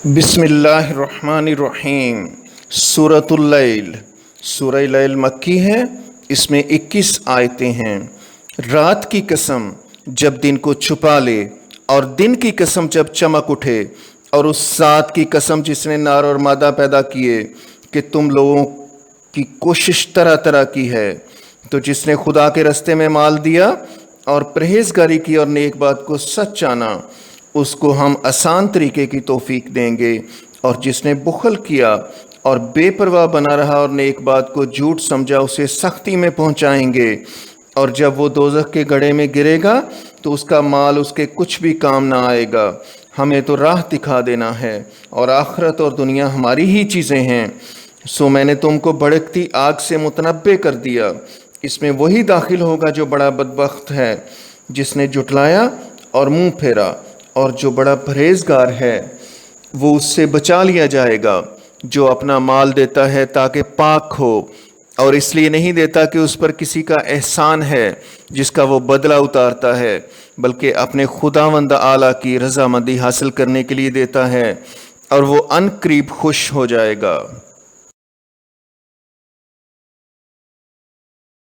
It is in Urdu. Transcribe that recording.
بسم اللہ الرحمن الرحیم۔ سورۃ اللیل، سورہ لیل مکی ہے، اس میں 21 آیتیں ہیں۔ رات کی قسم جب دن کو چھپا لے، اور دن کی قسم جب چمک اٹھے، اور اس ذات کی قسم جس نے نار اور مادہ پیدا کیے کہ تم لوگوں کی کوشش طرح طرح کی ہے، تو جس نے خدا کے رستے میں مال دیا اور پرہیزگاری کی اور نیک بات کو سچ جانا، اس کو ہم آسان طریقے کی توفیق دیں گے۔ اور جس نے بخل کیا اور بے پرواہ بنا رہا اور نیک بات کو جھوٹ سمجھا، اسے سختی میں پہنچائیں گے۔ اور جب وہ دوزخ کے گڑھے میں گرے گا تو اس کا مال اس کے کچھ بھی کام نہ آئے گا۔ ہمیں تو راہ دکھا دینا ہے، اور آخرت اور دنیا ہماری ہی چیزیں ہیں۔ سو میں نے تم کو بھڑکتی آگ سے متنبع کر دیا، اس میں وہی داخل ہوگا جو بڑا بدبخت ہے، جس نے جھٹلایا اور منہ پھیرا، اور جو بڑا پرہیزگار ہے وہ اس سے بچا لیا جائے گا۔ جو اپنا مال دیتا ہے تاکہ پاک ہو، اور اس لیے نہیں دیتا کہ اس پر کسی کا احسان ہے جس کا وہ بدلہ اتارتا ہے، بلکہ اپنے خداوند اعلیٰ کی رضامندی حاصل کرنے کے لیے دیتا ہے، اور وہ عن قریب خوش ہو جائے گا۔